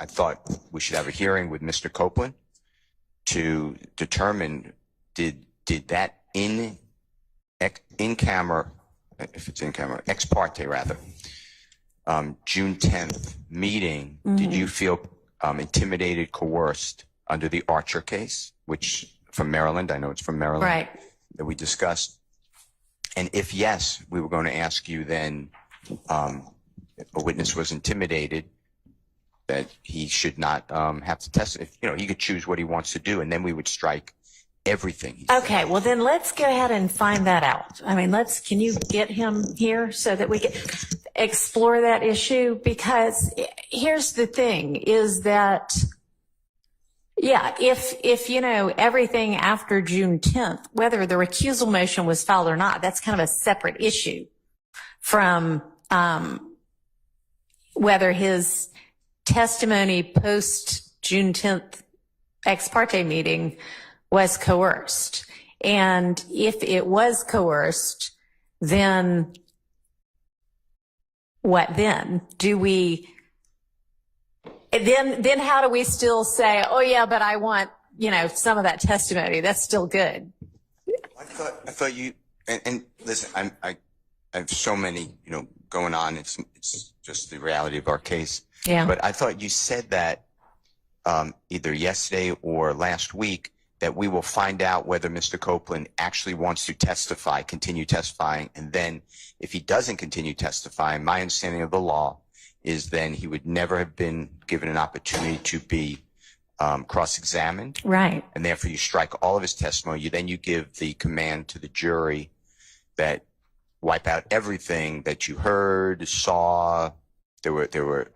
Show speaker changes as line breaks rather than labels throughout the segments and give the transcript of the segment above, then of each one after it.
I thought we should have a hearing with Mr. Copeland to determine did that in camera, if it's in camera, ex parte rather, June 10th meeting, did you feel intimidated, coerced under the Archer case, which from Maryland, I know it's from Maryland,
Right.
that we discussed? And if yes, we were going to ask you then, if a witness was intimidated, that he should not have to testify. If, he could choose what he wants to do, and then we would strike everything.
Okay, well then let's go ahead and find that out. I mean, can you get him here so that we can explore that issue? Because here's the thing is that, yeah, if everything after June 10th, whether the recusal motion was filed or not, that's kind of a separate issue from whether his testimony post June 10th ex parte meeting was coerced. And if it was coerced, then what then? Then how do we still say, oh yeah, but I want, some of that testimony? That's still good.
I thought you, and listen, I have so many, going on. It's just the reality of our case.
Yeah.
But I thought you said that either yesterday or last week that we will find out whether Mr. Copeland actually wants to continue testifying, and then if he doesn't continue testifying, my understanding of the law is then he would never have been given an opportunity to be cross-examined.
Right.
And therefore you strike all of his testimony. Then you give the command to the jury that wipe out everything that you heard, saw. There were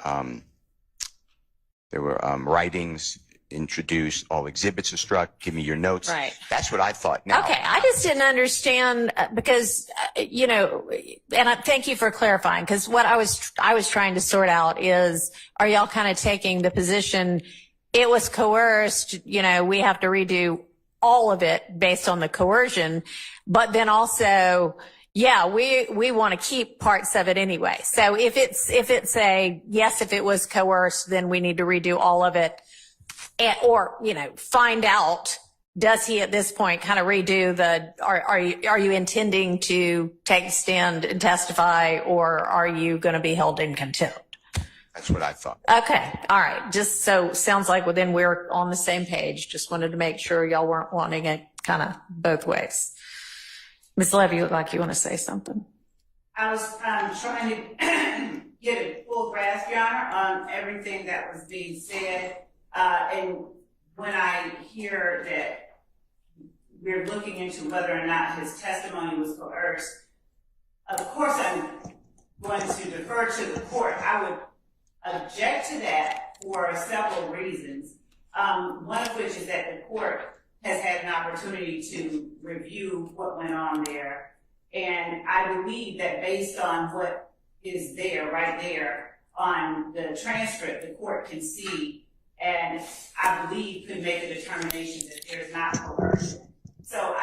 writings introduced, all exhibits are struck. Give me your notes.
Right.
That's what I thought. Now,
okay, I just didn't understand because and thank you for clarifying, because what I was trying to sort out is, are y'all kind of taking the position it was coerced? We have to redo all of it based on the coercion, but then also, yeah, we want to keep parts of it anyway. So if it's a yes, if it was coerced, then we need to redo all of it, or find out, does he at this point kind of redo are you intending to take a stand and testify, or are you going to be held in contempt?
That's what I thought.
Okay, all right. Just so sounds like then we're on the same page. Just wanted to make sure y'all weren't wanting it kind of both ways. Ms. Levy, you look like you want to say something.
I was trying to get a full grasp, Your Honor, on everything that was being said. And when I hear that we're looking into whether or not his testimony was coerced, of course I'm going to defer to the court. I would object to that for several reasons. One of which is that the court has had an opportunity to review what went on there. And I believe that based on what is there, right there on the transcript, the court can see, and I believe could make a determination that there's not coercion. So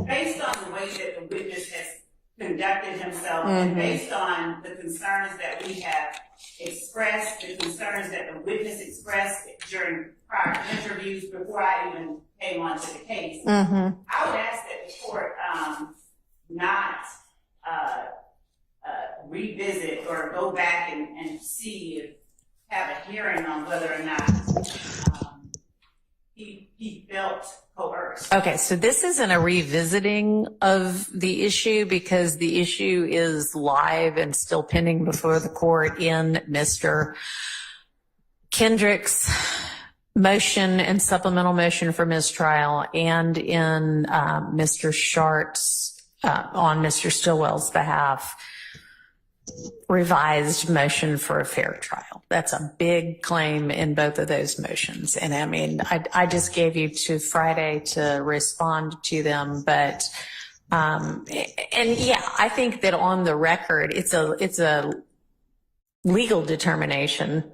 based on the way that the witness has conducted himself, and based on the concerns that we have expressed, the concerns that the witness expressed during prior interviews before I even came onto the case, I would ask that the court not revisit or go back and have a hearing on whether or not he felt coerced.
Okay, so this isn't a revisiting of the issue, because the issue is live and still pending before the court in Mr. Kendrick's motion and supplemental motion for mistrial, and in Mr. Shart's, on Mr. Stillwell's behalf, revised motion for a fair trial. That's a big claim in both of those motions. And I mean, I just gave you to Friday to respond to them, but, and yeah, I think that on the record, it's a legal determination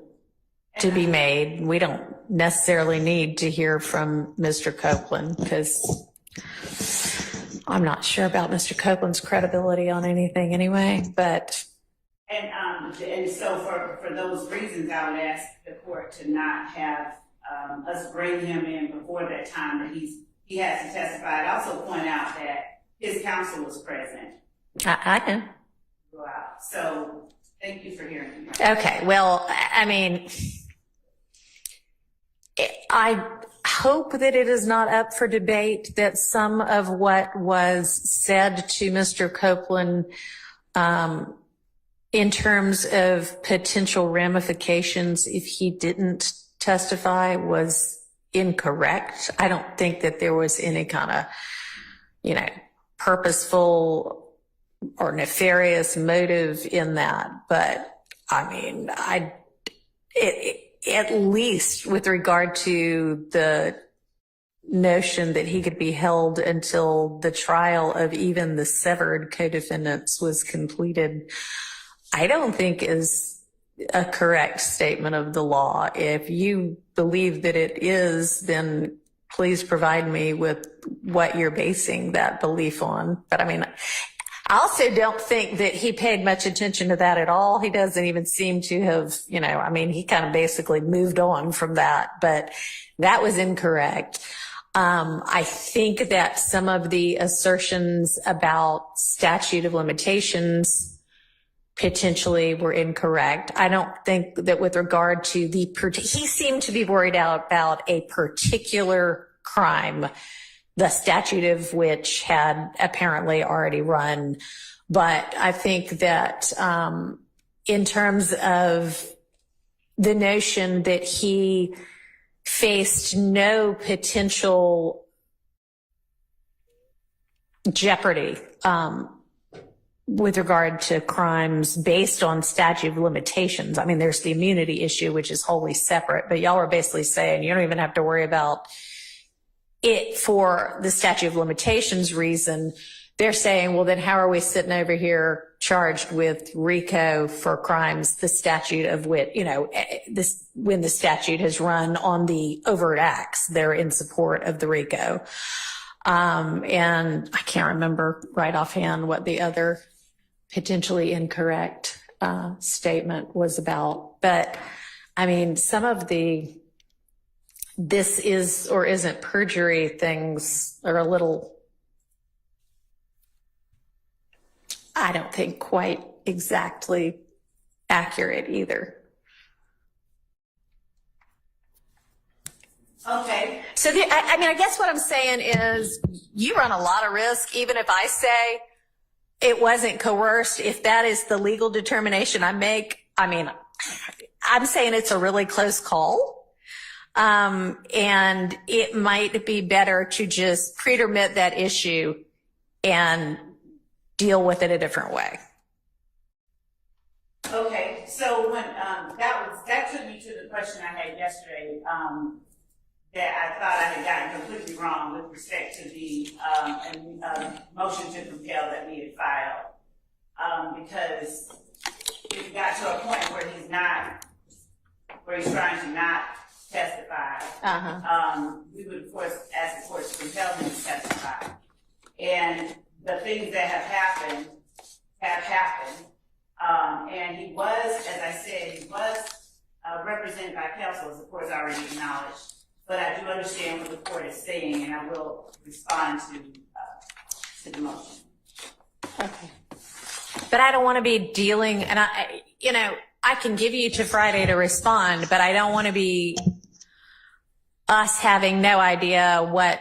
to be made. We don't necessarily need to hear from Mr. Copeland, because I'm not sure about Mr. Copeland's credibility on anything anyway, but
And so for those reasons, I would ask the court to not have us bring him in before that time that he has to testify. I'd also point out that his counsel was present.
I know.
Wow. So thank you for hearing me.
Okay. Well, I mean, I hope that it is not up for debate that some of what was said to Mr. Copeland, in terms of potential ramifications if he didn't testify, was incorrect. I don't think that there was any kind of, purposeful or nefarious motive in that. But I mean, at least with regard to the notion that he could be held until the trial of even the severed co-defendants was completed, I don't think is a correct statement of the law. If you believe that it is, then please provide me with what you're basing that belief on. But I mean, I also don't think that he paid much attention to that at all. He doesn't even seem to have, he kind of basically moved on from that, but that was incorrect. I think that some of the assertions about statute of limitations potentially were incorrect. I don't think that with regard to he seemed to be worried about a particular crime, the statute of which had apparently already run. But I think that in terms of the notion that he faced no potential jeopardy with regard to crimes based on statute of limitations. I mean, there's the immunity issue, which is wholly separate, but y'all are basically saying you don't even have to worry about it for the statute of limitations reason. They're saying, well, then how are we sitting over here charged with RICO for crimes, the statute of which, when the statute has run on the overt acts, they're in support of the RICO. And I can't remember right offhand what the other potentially incorrect statement was about. But I mean, some of this is or isn't perjury things are a little, I don't think, quite exactly accurate either.
Okay.
So, I guess what I'm saying is you run a lot of risk, even if I say it wasn't coerced. If that is the legal determination I make, I'm saying it's a really close call. And it might be better to just pretermit that issue and deal with it a different way.
Okay. So when that took me to the question I had yesterday, that I thought I had gotten completely wrong with respect to the motion to compel that we had filed, because it got to a point where he's trying to not testify. We would, of course, ask the court to compel him to testify. And the things that have happened. And he was, as I said, represented by counsel, as the court's already acknowledged. But I do understand what the court is saying, and I will respond to the motion.
Okay. But I don't want to be dealing, and I can give you to Friday to respond, but I don't want to be us having no idea what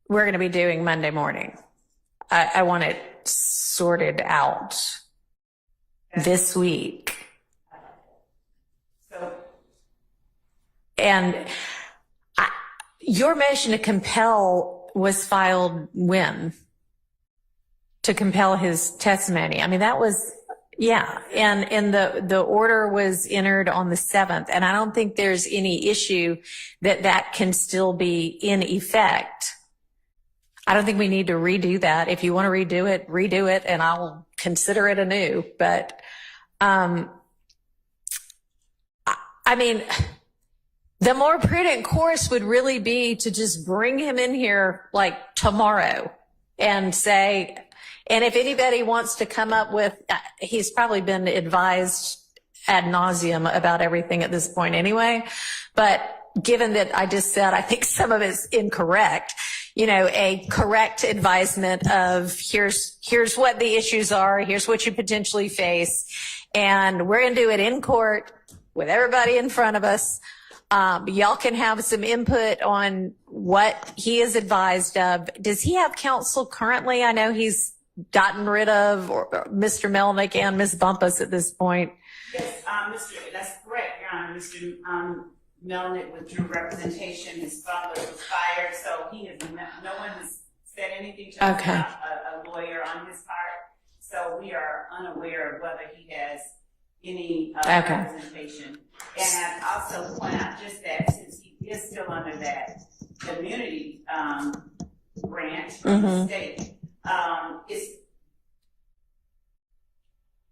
we're going to be doing Monday morning. I want it sorted out this week. And your motion to compel was filed when? To compel his testimony. I mean, that was, yeah. And the order was entered on the 7th. And I don't think there's any issue that can still be in effect. I don't think we need to redo that. If you want to redo it, and I'll consider it anew. But, the more prudent course would really be to just bring him in here like tomorrow and say, And if anybody wants to come up with, he's probably been advised ad nauseum about everything at this point anyway. But given that I just said, I think some of it's incorrect, you know, a correct advisement of here's what the issues are, here's what you potentially face, and we're going to do it in court with everybody in front of us. Y'all can have some input on what he is advised of. Does he have counsel currently? I know he's gotten rid of Mr. Melnick and Ms. Bumpus at this point.
Yes, that's correct, Your Honor. Mr. Melnick withdrew representation. His Bumpus was fired, so he has no one has said anything to us about a lawyer on his part. So we are unaware of whether he has any representation. And I also point out just that since he is still under that immunity branch from the state,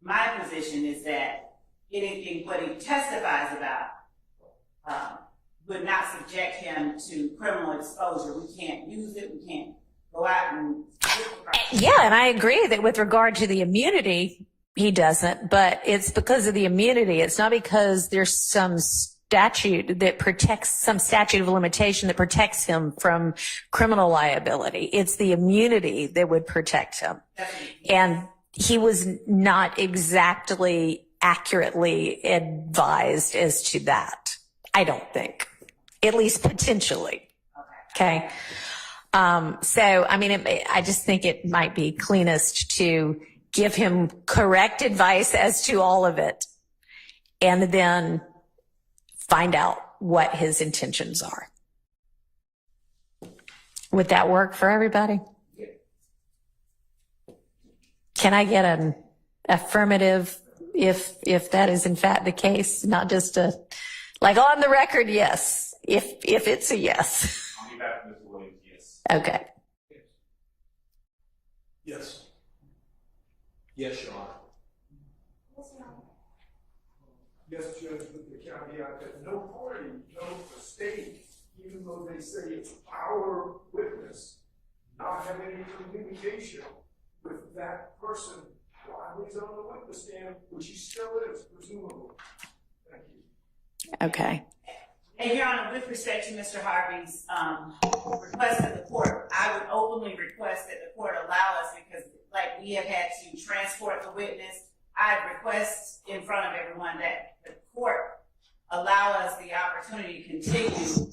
my position is that anything what he testifies about would not subject him to criminal exposure. We can't use it. We can't go out and.
Yeah, and I agree that with regard to the immunity, he doesn't, but it's because of the immunity. It's not because there's some statute that protects, some statute of limitation that protects him from criminal liability. It's the immunity that would protect him. And he was not exactly accurately advised as to that, I don't think, at least potentially. Okay. So, I mean, I just think it might be cleanest to give him correct advice as to all of it, and then find out what his intentions are. Would that work for everybody? Can I get an affirmative if that is in fact the case, not just a, like on the record, yes, if it's a yes.
I'll be back to Mr. Williams, yes.
Okay.
Yes. Yes, Your Honor. Yes, Judge, with the caveat that no party, no state, even though they say it's our witness, not have any communication with that person while he's on the witness stand, which he still is, presumably. Thank you.
Okay.
And Your Honor, with respect to Mr. Harvey's request of the court, I would openly request that the court allow us, because like we have had to transport the witness, I request in front of everyone that the court allow us the opportunity to continue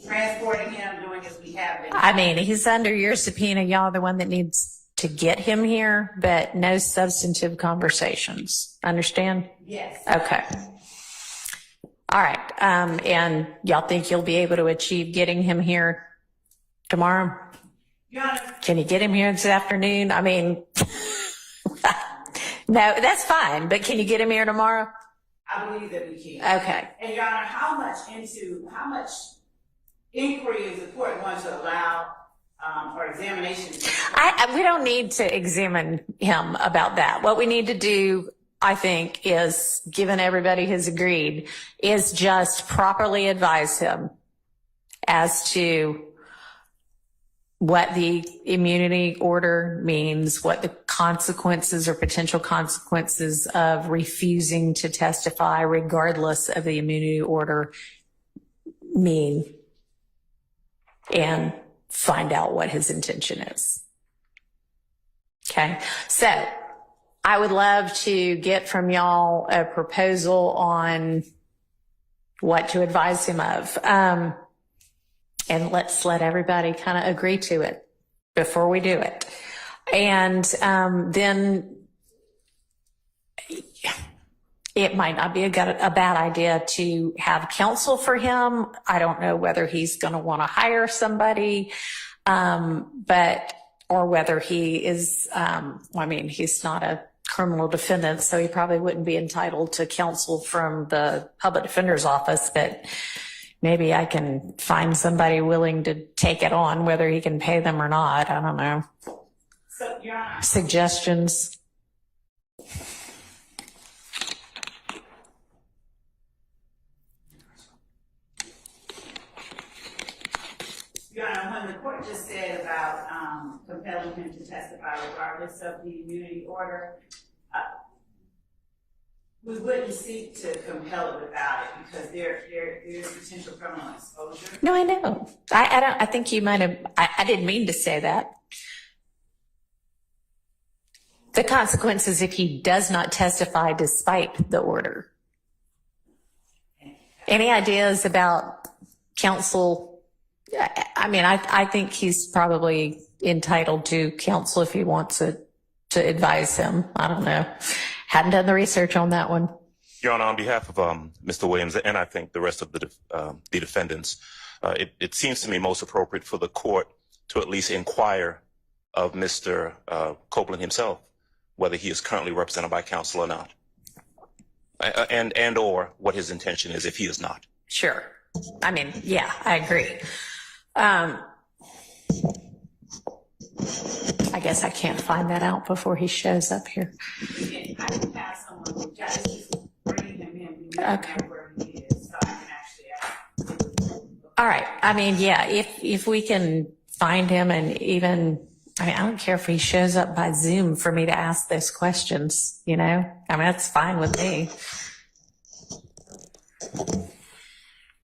transporting him, doing as we have been.
I mean, he's under your subpoena. Y'all are the one that needs to get him here, but no substantive conversations. Understand?
Yes.
Okay. All right. And y'all think you'll be able to achieve getting him here tomorrow?
Your Honor,
Can you get him here this afternoon? I mean, no, that's fine, but can you get him here tomorrow?
I believe that we can.
Okay.
And Your Honor, how much inquiry is the court going to allow or examination?
We don't need to examine him about that. What we need to do, I think, is, given everybody has agreed, is just properly advise him as to what the immunity order means, what the consequences or potential consequences of refusing to testify regardless of the immunity order mean, and find out what his intention is. Okay, so I would love to get from y'all a proposal on what to advise him of. And let's let everybody kind of agree to it before we do it. And then it might not be a bad idea to have counsel for him. I don't know whether he's going to want to hire somebody, or whether he is, I mean, he's not a criminal defendant, so he probably wouldn't be entitled to counsel from the public defender's office, but maybe I can find somebody willing to take it on, whether he can pay them or not. I don't know.
So, Your Honor,
Suggestions?
Your Honor, when the court just said about compelling him to testify regardless of the immunity order, we wouldn't seek to compel it without it because there is potential criminal exposure.
No, I know. I think you might have, I didn't mean to say that. The consequences if he does not testify despite the order. Any ideas about counsel? I mean, I think he's probably entitled to counsel if he wants it to advise him. I don't know. Hadn't done the research on that one.
Your Honor, on behalf of Mr. Williams and I think the rest of the defendants, it seems to me most appropriate for the court to at least inquire of Mr. Copeland himself whether he is currently represented by counsel or not, and or what his intention is if he is not.
Sure. I mean, yeah, I agree. I guess I can't find that out before he shows up here.
I can have someone who just bring him in.
Okay.
Where he is, so I can actually ask.
All right. I mean, yeah, if we can find him and even, I mean, I don't care if he shows up by Zoom for me to ask those questions, you know? I mean, that's fine with me.